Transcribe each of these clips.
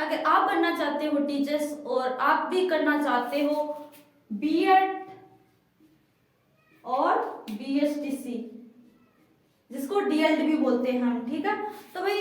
अगर आप बनना चाहते हो टीचर्स और आप भी करना चाहते हो बीएड और बीएसटीसी, जिसको डीएलडी भी बोलते हैं हम, ठीक है। तो भाई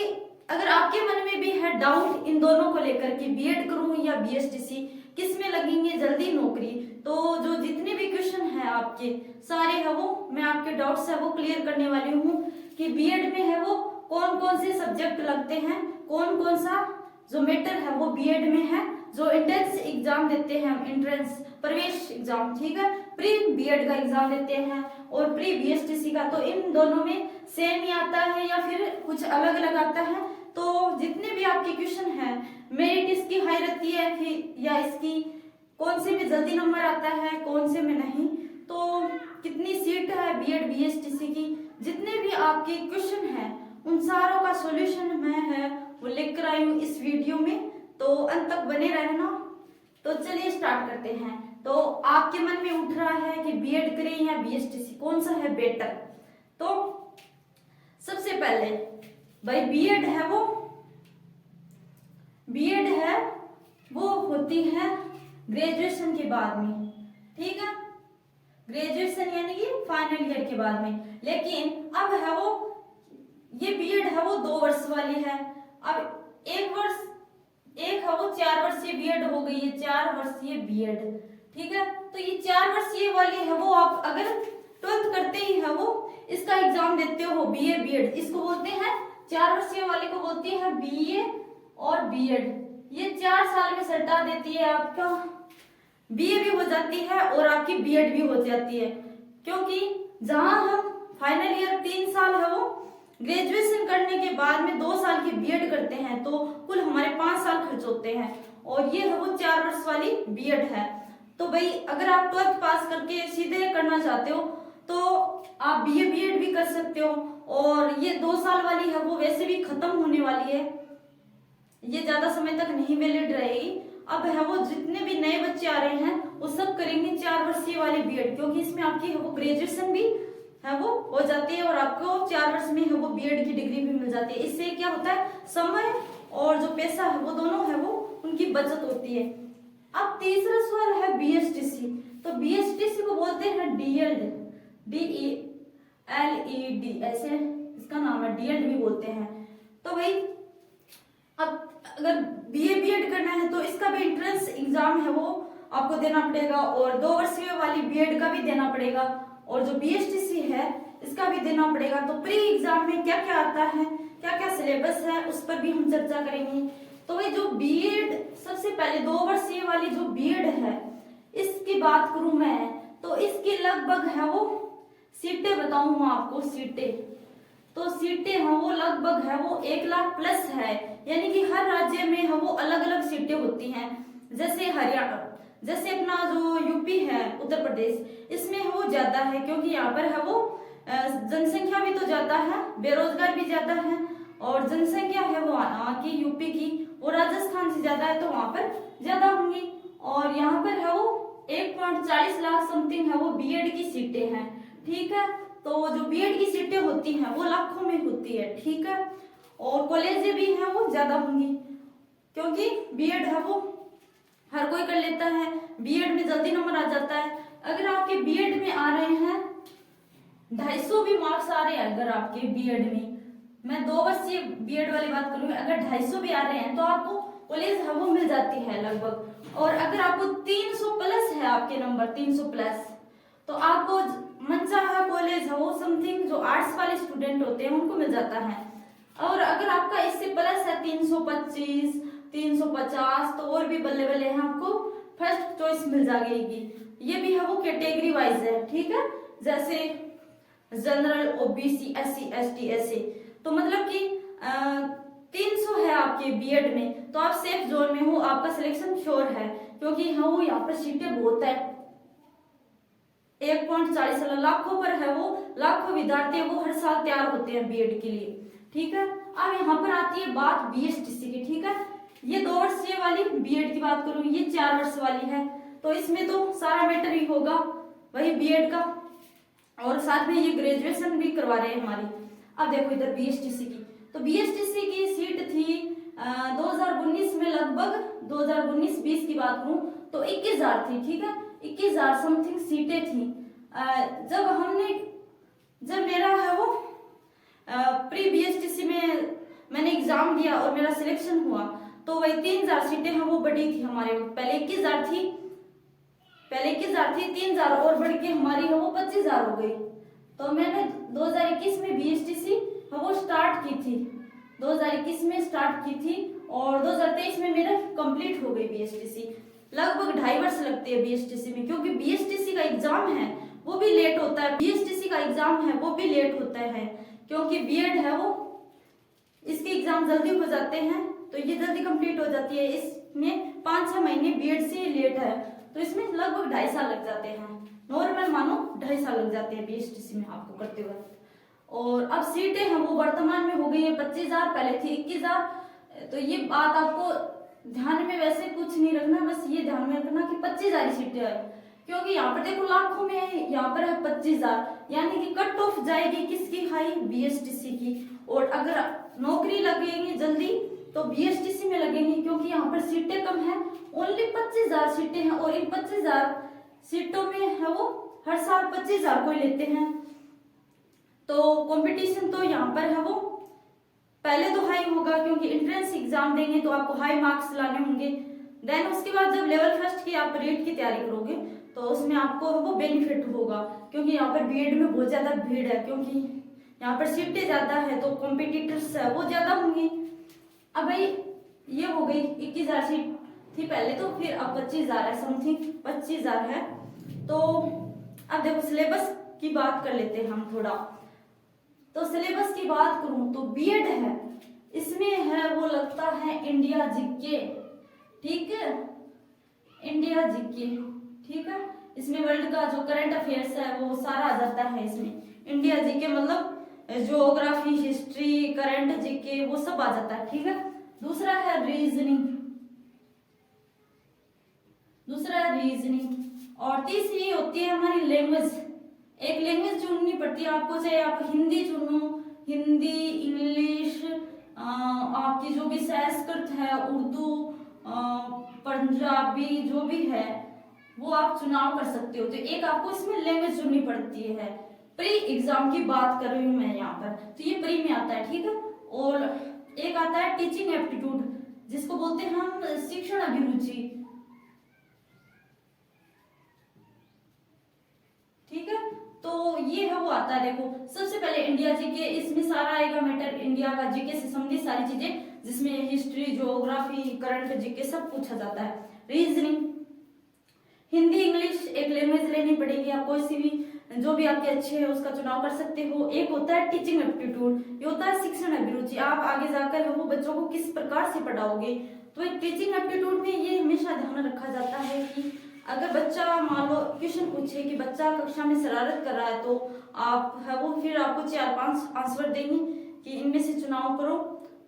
अगर आपके मन में भी है डाउट इन दोनों को लेकर कि बीएड करूं या बीएसटीसी, किस में लगेंगे जल्दी नौकरी, तो जो जितने भी क्वेश्चन है आपके सारे है वो मैं आपके डाउट्स है वो क्लियर करने वाली हूँ कि बीएड में है वो कौन कौन से सब्जेक्ट लगते हैं, कौन कौन सा जो मैटर है वो बीएड में है, जो एंट्रेंस एग्जाम देते हैं हम, एंट्रेंस प्रवेश एग्जाम, ठीक है, प्री बीएड का एग्जाम देते हैं और प्री बीएसटीसी का, तो इन दोनों में सेम ही आता है या फिर कुछ अलग अलग आता है। तो जितने भी आपके क्वेश्चन है मेरिट इसकी हाई रहती है फिर या इसकी कौन से में जल्दी नंबर आता है कौन से में नहीं, तो कितनी सीट है बीएड बीएसटीसी की, जितने भी आपके क्वेश्चन है उन सारों का सॉल्यूशन मैं है वो लेकर आई हूँ इस वीडियो में, तो अंत तक बने रहना। तो चलिए स्टार्ट करते हैं। तो आपके मन में उठ रहा है कि बीएड करें या बीएसटीसी, कौन सा है बेटर। तो सबसे पहले भाई बीएड है वो होती है ग्रेजुएशन के बाद में, ठीक है, ग्रेजुएशन यानी कि फाइनल ईयर के बाद में। लेकिन अब है वो ये बीएड है वो 2 वर्ष वाली है, अब एक है वो 4 वर्षीय बीएड हो गई है, 4 वर्षीय बीएड, ठीक है। तो ये 4 वर्षीय वाली है वो आप अगर 12th करते ही है वो इसका एग्जाम देते हो बीए बीएड, इसको बोलते हैं 4 वर्षीय वाले को बोलती है बीए और बीएड। ये 4 साल में सटा देती है, आपका बीए भी हो जाती है और आपकी बीएड भी हो जाती है, क्योंकि जहां हम फाइनल ईयर 3 साल है वो ग्रेजुएशन करने के बाद में 2 साल की बीएड करते हैं, तो कुल हमारे 5 साल खर्च होते हैं, और ये है वो 4 वर्ष वाली बीएड है। तो भाई अगर आप 12th पास करके सीधे करना चाहते हो तो आप बीए बीएड भी कर सकते हो, और ये 2 साल वाली है वो वैसे भी खत्म होने वाली है, ये ज्यादा समय तक नहीं वैलिड रहेगी। अब है वो जितने भी नए बच्चे आ रहे हैं वो सब करेंगे 4 वर्षीय वाली बीएड, क्योंकि इसमें आपकी है वो ग्रेजुएशन भी है वो हो जाती है और आपको 4 वर्ष में है वो बीएड की डिग्री भी मिल जाती है। इससे क्या होता है, समय और जो पैसा है वो दोनों है वो उनकी बचत होती है। अब तीसरा सवाल है बीएसटीसी, तो बीएसटीसी को बोलते हैं डीएलड, DELED ऐसे इसका नाम है, डीएलड भी बोलते हैं। तो भाई अब अगर बीए बीएड करना है तो इसका भी एंट्रेंस एग्जाम है वो आपको देना पड़ेगा, और 2 वर्षीय वाली बीएड का भी देना पड़ेगा, और जो बीएसटीसी है इसका भी देना पड़ेगा। तो प्री एग्जाम में क्या क्या आता है, क्या क्या सिलेबस है, उस पर भी हम चर्चा करेंगे। तो भाई जो बीएड सबसे पहले 2 वर्षीय वाली जो बीएड है इसकी बात करूं मैं तो इसकी लगभग है वो सीटें बताऊं आपको, सीटें तो सीटें हैं वो लगभग है वो 1 लाख प्लस है, यानी कि हर राज्य में है वो अलग अलग सीटें होती हैं। जैसे हरियाणा, जैसे अपना जो यूपी है उत्तर प्रदेश, इसमें है वो ज्यादा है क्योंकि यहाँ पर है वो जनसंख्या भी तो ज्यादा है, बेरोजगार भी ज्यादा है, और जनसंख्या है वो वहाँ की यूपी की वो राजस्थान से ज्यादा है तो वहां पर ज्यादा होंगी। और यहाँ पर है वो 1.40 लाख समथिंग है वो बीएड की सीटें हैं, ठीक है। तो जो बीएड की सीटें होती हैं वो लाखों में होती है, ठीक है, और कॉलेजें भी हैं वो ज्यादा होंगी क्योंकि बीएड है वो हर कोई कर लेता है, बीएड में जल्दी नंबर आ जाता है। अगर आपके बीएड में आ रहे हैं 250 भी मार्क्स आ रहे हैं, अगर आपके बीएड में, मैं 2 वर्षीय बीएड वाली बात करूंगी, अगर 250 भी आ रहे हैं तो आपको कॉलेज है वो मिल जाती है लगभग। और अगर आपको 300 प्लस है आपके नंबर 300 प्लस, तो आपको मनचाहा कॉलेज है वो समथिंग जो आर्ट्स वाले स्टूडेंट होते हैं उनको मिल जाता है। और अगर आपका इससे प्लस है 325 350 तो और भी बल्ले बल्ले हैं, आपको फर्स्ट चॉइस मिल जाएगी। ये भी है वो कैटेगरी वाइज है, ठीक है, जैसे जनरल, ओबीसी, एससी एसटी ऐसे। तो मतलब कि 300 है आपके बीएड में तो आप सेफ जोन में हो, आपका सिलेक्शन श्योर है, क्योंकि हाँ वो यहाँ पर सीटें बहुत है, 1.40 लाखों पर है वो, लाखों विद्यार्थी वो हर साल तैयार होते हैं बीएड के लिए, ठीक है। अब यहाँ पर आती है बात बीएसटीसी की, ठीक है। ये 2 वर्षीय वाली बीएड की बात करूँ, ये 4 वर्ष वाली है, तो इसमें तो सारा मैटर ही होगा वही बीएड का, और साथ में ये ग्रेजुएशन भी करवा रहे हैं हमारी। अब देखो इधर बीएसटीसी की, तो बीएसटीसी की सीट थी 2019 में लगभग 2019-20 की बात करूं तो 21,000 थी, ठीक है, 21,000 समथिंग सीटें थी। जब मेरा है वो प्री BHTC में मैंने एग्जाम दिया और मेरा सिलेक्शन हुआ तो वही 3,000 सीटें हैं वो बढ़ी थी हमारे वक्त। पहले 21,000 थी, 3,000 और बढ़ के हमारी है वो 25,000 हो गई। तो मैंने 2021 में BHTC है वो स्टार्ट की थी, 2021 में स्टार्ट की थी और 2023 में मेरा कंप्लीट हो गई BHTC। लगभग 2.5 वर्ष लगते हैं BHTC में, क्योंकि BHTC का एग्जाम है वो भी लेट होता है, BHTC का एग्जाम है वो भी लेट होता है, क्योंकि बीएड है वो इसके एग्जाम जल्दी हो जाते हैं तो ये जल्दी कंप्लीट हो जाती है। इसमें 5-6 महीने बीएड से लेट है तो इसमें लगभग 2.5 साल लग जाते हैं, नॉर्मल मानो 2.5 साल लग जाते हैं BHTC में आपको करते वक्त। और अब सीटें हैं वो वर्तमान में हो गई है 25,000, पहले थी 21,000। तो ये बात आपको ध्यान में वैसे कुछ नहीं रखना, बस ये ध्यान में रखना कि 25,000 सीटें है, क्योंकि यहाँ पर देखो लाखों में है, यहाँ पर है 25,000, यानी कि कट ऑफ जाएगी किसकी, हाई BHTC की। और अगर नौकरी लगेगी जल्दी तो BHTC में लगेंगी, क्योंकि यहाँ पर सीटें कम है, ओनली 25,000 सीटें हैं और इन 25,000 सीटों में है वो हर साल 25,000 को ही लेते हैं। तो कंपटीशन तो यहाँ पर है वो पहले तो हाई होगा, क्योंकि एंट्रेंस एग्जाम देंगे तो आपको हाई मार्क्स लाने होंगे। देन उसके बाद जब लेवल फर्स्ट की आप रेट की तैयारी करोगे तो उसमें आपको वो बेनिफिट होगा, क्योंकि यहाँ पर बीएड में बहुत ज्यादा भीड़ है, क्योंकि यहाँ पर सीटें ज्यादा है तो कॉम्पिटिटर्स है वो ज्यादा होंगे। अब भाई ये हो गई 21,000 सीट थी पहले तो, फिर अब 25,000 है, समथिंग 25,000 है। तो अब देखो सिलेबस की बात कर लेते हैं हम थोड़ा। तो सिलेबस की बात करूं तो बीएड है, इसमें है वो लगता है इंडिया जीके, ठीक है, इंडिया जीके, ठीक है, इसमें वर्ल्ड का जो करंट अफेयर्स है वो सारा आ जाता है इसमें। इंडिया जीके मतलब ज्योग्राफी, हिस्ट्री, करंट जीके वो सब आ जाता है, ठीक है। दूसरा है रीजनिंग और तीसरी होती है हमारी लैंग्वेज। एक लैंग्वेज चुननी पड़ती है आपको, चाहे आप हिंदी चुनो, हिंदी, इंग्लिश, आपकी जो भी संस्कृत है, उर्दू, पंजाबी जो भी है वो आप चुनाव कर सकते हो। तो एक आपको इसमें लैंग्वेज चुननी पड़ती है। प्री एग्जाम की बात कर रही हूँ मैं यहाँ पर, तो ये प्री में आता है, ठीक है। और एक आता है टीचिंग एप्टीट्यूड, जिसको बोलते हैं हम शिक्षण अभिरुचि, ठीक है। तो ये है वो आता है, देखो सबसे पहले इंडिया जीके, इसमें सारा आएगा मैटर इंडिया का जीके से संबंधित सारी चीजें, जिसमें हिस्ट्री, ज्योग्राफी, करंट जीके सब पूछा जाता है। रीजनिंग, हिंदी, इंग्लिश एक लैंग्वेज लेनी पड़ेगी आपको, किसी भी जो भी आपके अच्छे है उसका चुनाव कर सकते हो। एक होता है टीचिंग एप्टीट्यूड, ये होता है शिक्षण अभिरुचि, आप आगे जाकर वो बच्चों को किस प्रकार से पढ़ाओगे। तो एक टीचिंग एप्टीट्यूड में ये हमेशा ध्यान रखा जाता है कि अगर बच्चा मान लो क्वेश्चन पूछे कि बच्चा कक्षा में शरारत कर रहा है तो आप है वो फिर आपको 4-5 आंसर देंगे कि इनमें से चुनाव करो।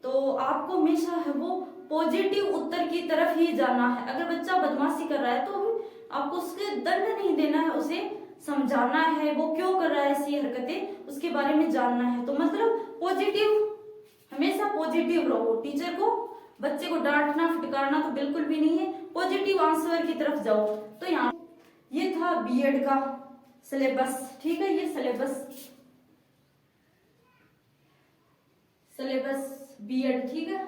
तो आपको हमेशा है वो पॉजिटिव उत्तर की तरफ ही जाना है। अगर बच्चा बदमाशी कर रहा है तो आपको उसके दंड नहीं देना है, उसे समझाना है वो क्यों कर रहा है ऐसी हरकतें, उसके बारे में जानना है। तो मतलब पॉजिटिव, हमेशा पॉजिटिव रहो। टीचर को, बच्चे को डांटना फटकारना तो बिल्कुल भी नहीं है, पॉजिटिव आंसर की तरफ जाओ। तो यहाँ ये था बीएड का सिलेबस, ठीक है, ये सिलेबस बीएड, ठीक है,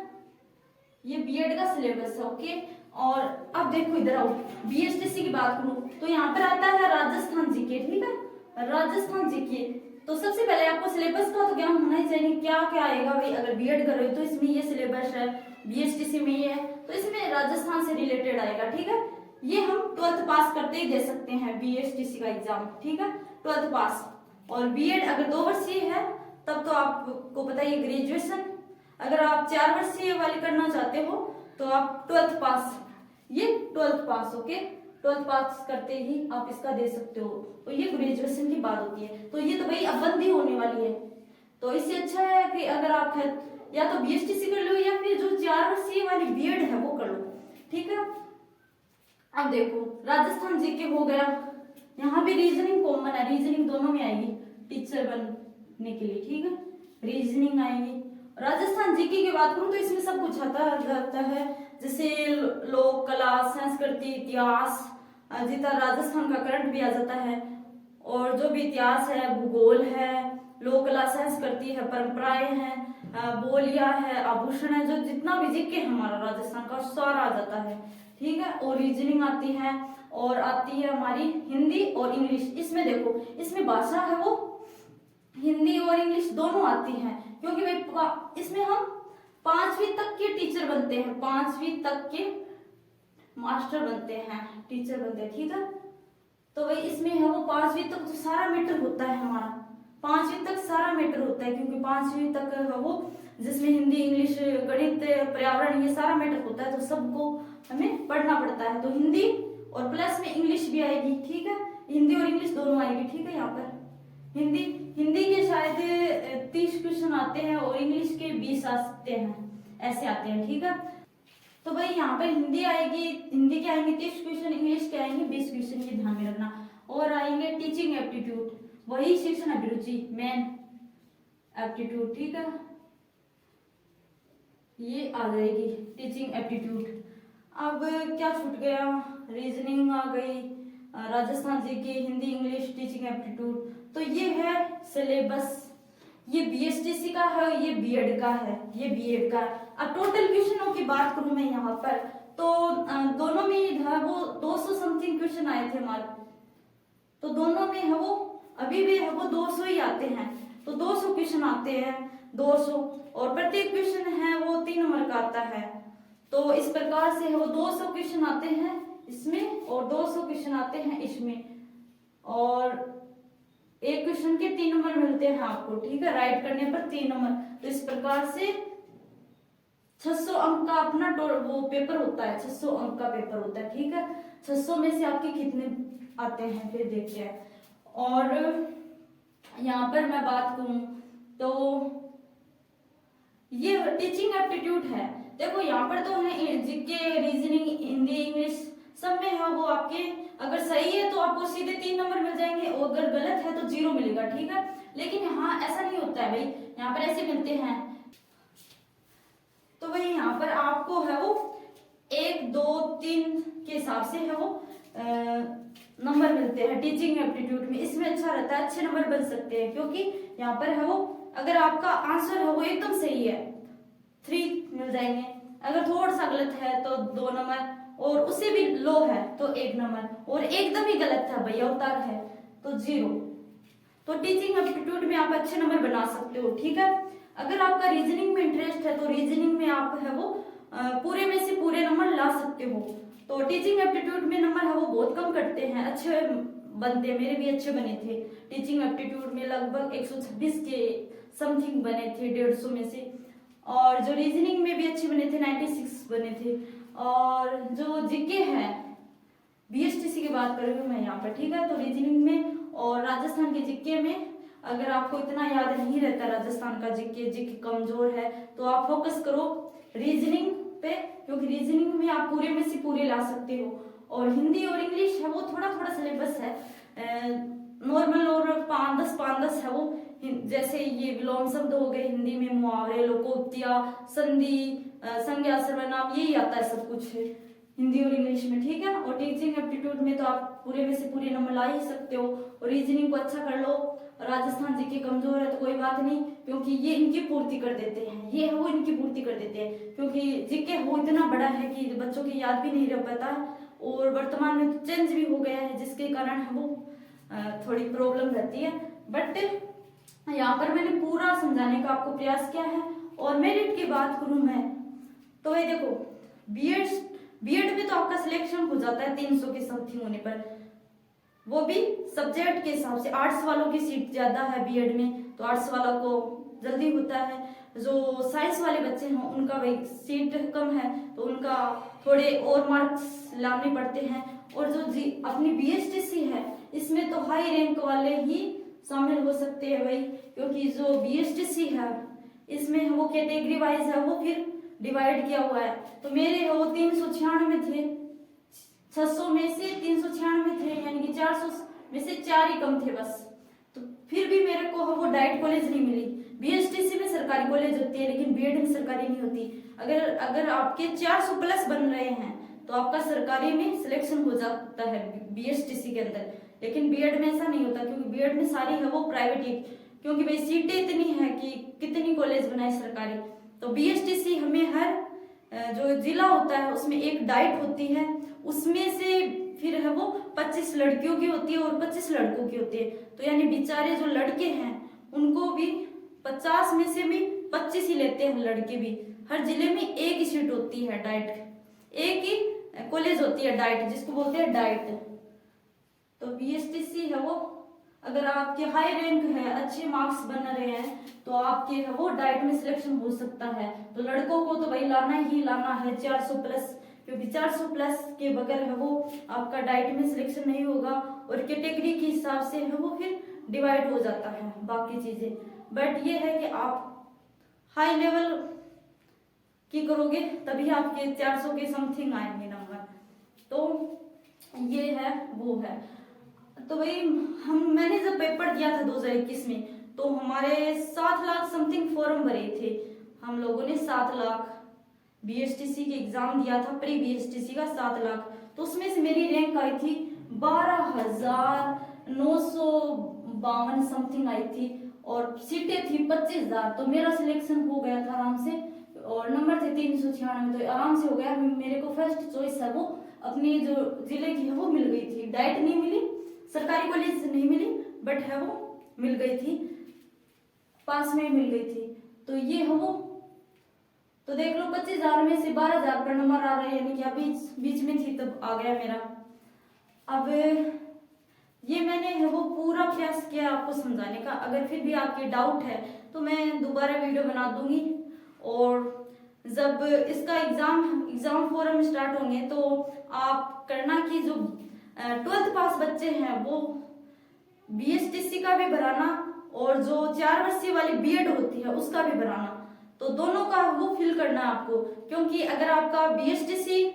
ये बीएड का सिलेबस है, ओके। और अब देखो इधर आओ, बीएचटीसी की बात करूं तो यहाँ पर आता है राजस्थान जीके, ठीक है, राजस्थान जीके। तो सबसे पहले आपको सिलेबस का तो ज्ञान होना ही चाहिए, क्या क्या आएगा भाई। अगर बीएड कर रहे हो तो इसमें ये सिलेबस है, बीएचटीसी में ये है, तो इसमें राजस्थान से रिलेटेड आएगा, ठीक है। ये हम 12th पास करते ही दे सकते हैं बीएचटीसी का एग्जाम, ठीक है, 12th पास। और बीएड अगर 2 वर्षीय है तब तो आपको पता है ग्रेजुएशन। अगर आप 4 वर्षीय वाली करना चाहते हो तो आप 12th पास, ये 12th पास, ओके, 12th पास करते ही आप इसका दे सकते हो। तो ये ग्रेजुएशन की बात होती है। तो ये तो भाई अब बंद ही होने वाली है, तो इससे अच्छा है कि अगर आप है या तो बीएचटीसी कर लो या फिर जो 4 वर्षीय वाली बीएड है वो कर लो, ठीक है। अब देखो राजस्थान जीके हो गया, यहाँ भी रीजनिंग कॉमन है, रीजनिंग दोनों में आएगी टीचर बनने के लिए, ठीक है, रीजनिंग आएगी। राजस्थान जीके की बात करूं तो इसमें सब कुछ आता जाता है, जैसे लोक कला, संस्कृति, इतिहास, जितना राजस्थान का करंट भी आ जाता है, और जो भी इतिहास है, भूगोल है, लोक कला, संस्कृति है, परंपराएं हैं, बोलियां है, आभूषण है, जो जितना भी जीके है हमारा राजस्थान का सारा आ जाता है, ठीक है। और रीजनिंग आती है, और आती है हमारी हिंदी और इंग्लिश। इसमें देखो, इसमें भाषा है वो हिंदी और इंग्लिश दोनों आती हैं, क्योंकि भाई इसमें हम 5वीं तक के टीचर बनते हैं, 5वीं तक के मास्टर बनते हैं, टीचर बनते हैं, ठीक है। तो भाई इसमें है वो 5वीं तक तो सारा मैटर होता है हमारा, 5वीं तक सारा मैटर होता है, क्योंकि 5वीं तक है वो जिसमें हिंदी, इंग्लिश, गणित, पर्यावरण, ये सारा मैटर होता है, तो सबको हमें पढ़ना पड़ता है। तो हिंदी और प्लस में इंग्लिश भी आएगी, ठीक है, हिंदी और इंग्लिश दोनों आएगी, ठीक है। यहाँ पर हिंदी के शायद 30 क्वेश्चन आते हैं और इंग्लिश के 20 आते हैं, ऐसे आते हैं, ठीक है। तो भाई यहाँ पर हिंदी आएगी, हिंदी के आएंगे 30 क्वेश्चन, इंग्लिश के आएंगे 20 क्वेश्चन, ये ध्यान में रखना। और आएंगे टीचिंग एप्टीट्यूड, वही शिक्षण अभिरुचि, मेन एप्टीट्यूड, ठीक है, ये आ जाएगी टीचिंग एप्टीट्यूड। अब क्या छूट गया, रीजनिंग आ गई, Rajasthan GK, Hindi, English, teaching aptitude. तो ये है सिलेबस, ये बीएसटीसी का है, ये बीएड का है, ये बीएड का है। अब टोटल क्वेश्चनों की बात करूं मैं यहाँ पर, तो दोनों में है वो 200 समथिंग क्वेश्चन आए थे हमारे, तो दोनों में है वो अभी भी है वो 200 ही आते हैं, तो 200 क्वेश्चन आते हैं, 200, और प्रत्येक क्वेश्चन है वो 3 नंबर का आता है। तो इस प्रकार से वो 200 क्वेश्चन आते हैं इसमें, और 200 क्वेश्चन आते हैं इसमें, और एक क्वेश्चन के 3 नंबर मिलते हैं आपको, ठीक है, राइट करने पर 3 नंबर। तो इस प्रकार से 600 अंक का अपना वो पेपर होता है, 600 अंक का पेपर होता है, ठीक है। 600 में से आपके कितने आते हैं फिर देखते हैं। और यहाँ पर मैं बात करूं तो ये टीचिंग एप्टीट्यूड है, देखो यहाँ पर तो है जीके, रीजनिंग, हिंदी, इंग्लिश सब में है वो आपके, अगर सही है तो आपको सीधे 3 नंबर मिल जाएंगे, और अगर गलत है तो 0 मिलेगा, ठीक है। लेकिन यहाँ ऐसा नहीं होता है भाई, यहाँ पर ऐसे मिलते हैं। तो भाई यहाँ पर आपको है वो 1, 2, 3 के हिसाब से है वो नंबर मिलते हैं टीचिंग एप्टीट्यूड में। इसमें अच्छा रहता है, अच्छे नंबर बन सकते हैं, क्योंकि यहाँ पर है वो अगर आपका आंसर है वो एकदम सही है 3 मिल जाएंगे, अगर थोड़ा सा गलत है तो 2 नंबर, और उससे भी लो है तो 1 नंबर, और एकदम ही गलत है भैया उतार है तो 0। तो टीचिंग एप्टीट्यूड में आप अच्छे नंबर बना सकते हो, ठीक है। अगर आपका रीजनिंग में इंटरेस्ट है तो रीजनिंग में आप है वो पूरे में से पूरे नंबर ला सकते हो। तो टीचिंग एप्टीट्यूड में नंबर है वो बहुत कम कटते हैं, अच्छे बनते, मेरे भी अच्छे बने थे टीचिंग एप्टीट्यूड में, लगभग 126 के समथिंग बने थे 150 में से, और जो रीजनिंग में भी अच्छे बने थे 96 बने थे। और जो जीके है बीएसटीसी की बात कर रही हूँ मैं यहाँ पर, ठीक है। तो रीजनिंग में और राजस्थान के जीके में अगर आपको इतना याद नहीं रहता राजस्थान का जीके कमजोर है, तो आप फोकस करो रीजनिंग पे, क्योंकि रीजनिंग में आप पूरे में से पूरे ला सकते हो। और हिंदी और इंग्लिश है वो थोड़ा थोड़ा सिलेबस है, नॉर्मल और 5-10 है वो, जैसे ये विलोम शब्द हो गए हिंदी में, मुहावरे, लोकोक्तियां, संधि, संज्ञा, सर्वनाम, यही आता है सब कुछ है हिंदी और इंग्लिश में, ठीक है। और टीचिंग एप्टीट्यूड में तो आप पूरे में से पूरे नंबर ला ही सकते हो। और रीजनिंग को अच्छा कर लो, राजस्थान जीके कमजोर है तो कोई बात नहीं, क्योंकि ये इनकी पूर्ति कर देते हैं, ये वो इनकी पूर्ति कर देते हैं, क्योंकि जीके वो इतना बड़ा है कि बच्चों की याद भी नहीं रह पाता, और वर्तमान में चेंज भी हो गया है, जिसके कारण वो थोड़ी प्रॉब्लम रहती है। बट यहाँ पर मैंने पूरा समझाने का आपको प्रयास किया है। और मेरिट की बात करूं मैं तो भाई देखो, बीएड में तो आपका सिलेक्शन हो जाता है 300 के समथिंग होने पर, वो भी सब्जेक्ट के हिसाब से। आर्ट्स वालों की सीट ज्यादा है बीएड में, तो आर्ट्स वालों को जल्दी होता है। जो साइंस वाले बच्चे हैं उनका भाई सीट कम है, तो उनका थोड़े और मार्क्स लाने पड़ते हैं। और जो अपनी बीएसटीसी है इसमें तो हाई रैंक वाले ही शामिल हो सकते हैं भाई, क्योंकि जो बीएसटीसी है इसमें वो कैटेगरी वाइज है, वो फिर डिवाइड किया हुआ है। तो मेरे वो 396 थे, 600 में से 396 थे, यानी कि 400 में से 4 ही कम थे बस। तो फिर भी मेरे को वो डाइट कॉलेज नहीं मिली। बीएसटीसी में सरकारी कॉलेज होती है लेकिन बीएड में सरकारी नहीं होती। अगर आपके 400 प्लस बन रहे हैं तो आपका सरकारी में सिलेक्शन हो जाता है बीएसटीसी के अंदर, लेकिन बीएड में ऐसा नहीं होता क्योंकि बीएड में सारी है वो प्राइवेट ही, क्योंकि भाई सीटें इतनी है कि कितनी कॉलेज बनाए सरकारी। तो बीएसटीसी हमें हर जो जिला होता है उसमें एक डाइट होती है, उसमें से फिर है वो 25 लड़कियों की होती है और 25 लड़कों की होती है। तो यानी बेचारे जो लड़के हैं उनको भी 50 में से भी 25 ही लेते हैं लड़के भी। हर जिले में एक ही सीट होती है डाइट, एक ही कॉलेज होती है डाइट, जिसको बोलते हैं डाइट। तो बीएसटीसी है वो, अगर आपके हाई रैंक है, अच्छे मार्क्स बन रहे हैं तो आपके है वो डाइट में सिलेक्शन हो सकता है। तो लड़कों को तो भाई लाना ही लाना है 400 प्लस, क्योंकि 400 प्लस के बगैर है वो आपका डाइट में सिलेक्शन नहीं होगा और कैटेगरी के हिसाब से है वो फिर डिवाइड हो जाता है बाकी चीजें। बट ये है कि आप हाई लेवल की करोगे तभी आपके 400 के समथिंग आएंगे नंबर। तो ये है वो है। तो भाई मैंने जब पेपर दिया था 2021 में तो हमारे 7 लाख समथिंग फॉर्म भरे थे हम लोगों ने, 7 लाख। बीएसटीसी के एग्जाम दिया था प्री बीएसटीसी का 7 लाख, तो उसमें से मेरी रैंक आई थी 12,952 समथिंग आई थी और सीटें थी 25,000। तो मेरा सिलेक्शन हो गया था आराम से और नंबर थे 396, तो आराम से हो गया। मेरे को फर्स्ट चॉइस है वो अपनी जो जिले की है वो मिल गई थी। डाइट नहीं मिली, सरकारी कॉलेज नहीं मिली, बट है वो मिल गई थी, पास में मिल गई थी। तो ये है वो, तो देख लो 25,000 में से 12,000 का नंबर आ रहा है, यानी कि बीच में थी तब आ गया मेरा। अब ये मैंने है वो पूरा प्रयास किया आपको समझाने का। अगर फिर भी आपके डाउट है तो मैं दोबारा वीडियो बना दूंगी। और जब इसका एग्जाम फॉर्म स्टार्ट होंगे तो आप करना कि जो 12th पास बच्चे हैं वो बीएसटीसी का भी भराना और जो 4 वर्षीय वाली बीएड होती है उसका भी भराना। तो दोनों का वो फिल करना है आपको, क्योंकि अगर आपका बीएसटीसी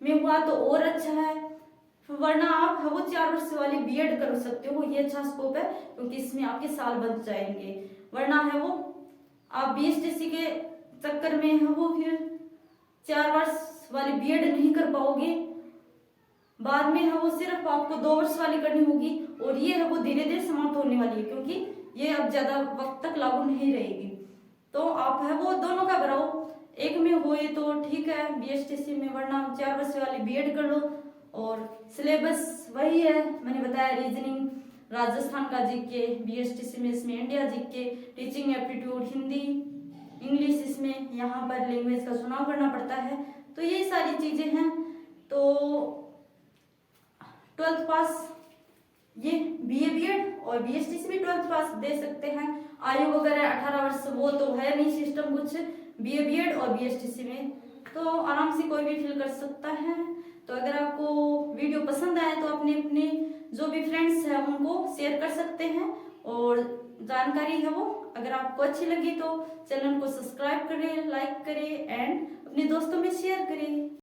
में हुआ तो और अच्छा है, वरना आप वो 4 वर्ष वाली बीएड कर सकते हो, ये अच्छा स्कोप है क्योंकि इसमें आपके साल बच जाएंगे। वरना है वो आप बीएसटीसी के चक्कर में है वो फिर 4 वर्ष वाली बीएड नहीं कर पाओगे, बाद में है वो सिर्फ आपको 2 वर्ष वाली करनी होगी और ये है वो धीरे धीरे समाप्त होने वाली है क्योंकि ये अब ज्यादा वक्त तक लागू नहीं रहेगी। तो आप है वो दोनों का भराओ, एक में होए तो ठीक है बीएसटीसी में, वरना 4 वर्ष वाली बीएड कर लो। और सिलेबस वही है मैंने बताया, रीजनिंग राजस्थान का जीके, बीएसटीसी में इसमें India GK, teaching aptitude Hindi English, इसमें यहाँ पर लैंग्वेज का चुनाव करना पड़ता है। तो ये सारी चीजें हैं। तो 12th पास ये बीए बीएड और बीएसटीसी भी 12th पास दे सकते हैं। आयु वगैरह 18 वर्ष वो तो है नहीं सिस्टम कुछ बीए बीएड और बीएसटीसी में, तो आराम से कोई भी फिल कर सकता है। तो अगर आपको वीडियो पसंद आए तो अपने अपने जो भी फ्रेंड्स हैं उनको शेयर कर सकते हैं। और जानकारी है वो अगर आपको अच्छी लगी तो चैनल को सब्सक्राइब करें, लाइक करें एंड अपने दोस्तों में शेयर करें।